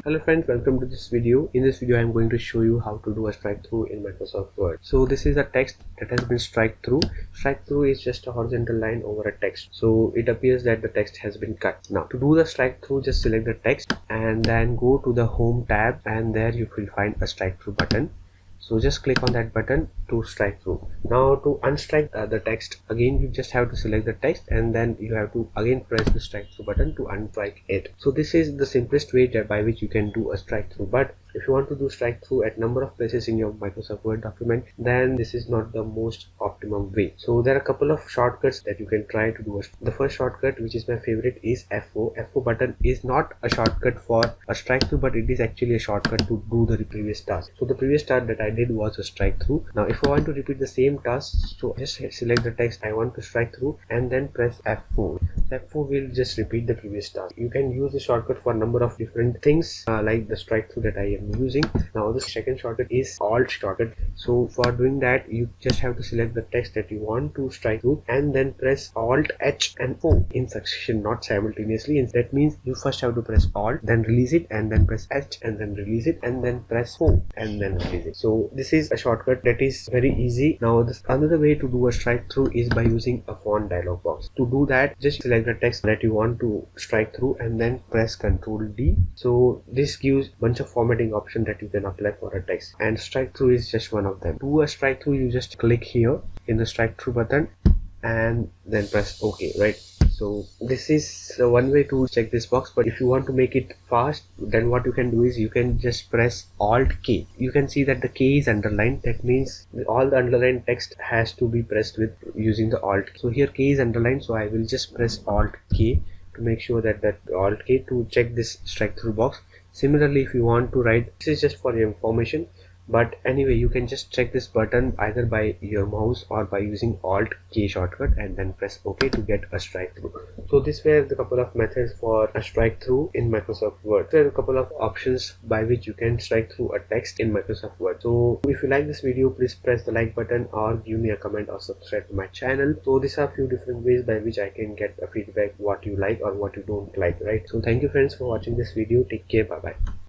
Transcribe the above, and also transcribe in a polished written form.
Hello friends, welcome to this video. In this video I am going to show you how to do a strike through in Microsoft Word. So this is a text that has been strike through. Strike through is just a horizontal line over a text. So it appears that the text has been cut. Now to do the strike through, just select the text and then go to the home tab, and there you will find a strike through button. So just click on that button to strike through. Now to unstrike the text, again you just have to select the text and then you have to again press the strike through button to unstrike it. So this is the simplest way by which you can do a strike through. But if you want to do strike through at number of places in your Microsoft Word document, then this is not the most optimum way. So there are a couple of shortcuts that you can try to do. The first shortcut, which is my favorite, is F4. F4 button is not a shortcut for a strike through, but it is actually a shortcut to do the previous task. So the previous task that I did was a strike through. Now if I want to repeat the same task, so just select the text I want to strike through and then press F4. F4 will just repeat the previous task. You can use the shortcut for a number of different things like the strike through that I am using. Now the second shortcut is Alt shortcut. So for doing that, you just have to select the text that you want to strike through and then press Alt, H and O in succession, not simultaneously. That means you first have to press Alt, then release it, and then press H and then release it, and then press O and then release it. So this is a shortcut that is very easy. Now this another way to do a strike through is by using a font dialog box. To do that, just select the text that you want to strike through and then press Ctrl D. So this gives bunch of formatting options that you can apply for a text, and strike through is just one of them. To do a strike through, you just click here in the strike through button and then press OK, right? So this is one way to check this box. But if you want to make it fast, then what you can do is you can just press Alt K. You can see that the K is underlined. That means all the underlined text has to be pressed with using the Alt. So here K is underlined, so I will just press Alt K to make sure that Alt K to check this strike through box. Similarly, if you want to write, this is just for your information, but anyway, you can just check this button either by your mouse or by using Alt K shortcut and then press OK to get a strike through. So this were the couple of methods for a strike through in Microsoft Word. There are a couple of options by which you can strike through a text in Microsoft Word. So if you like this video, please press the like button or give me a comment or subscribe to my channel. So these are a few different ways by which I can get a feedback what you like or what you don't like, right? So thank you friends for watching this video. Take care. Bye bye.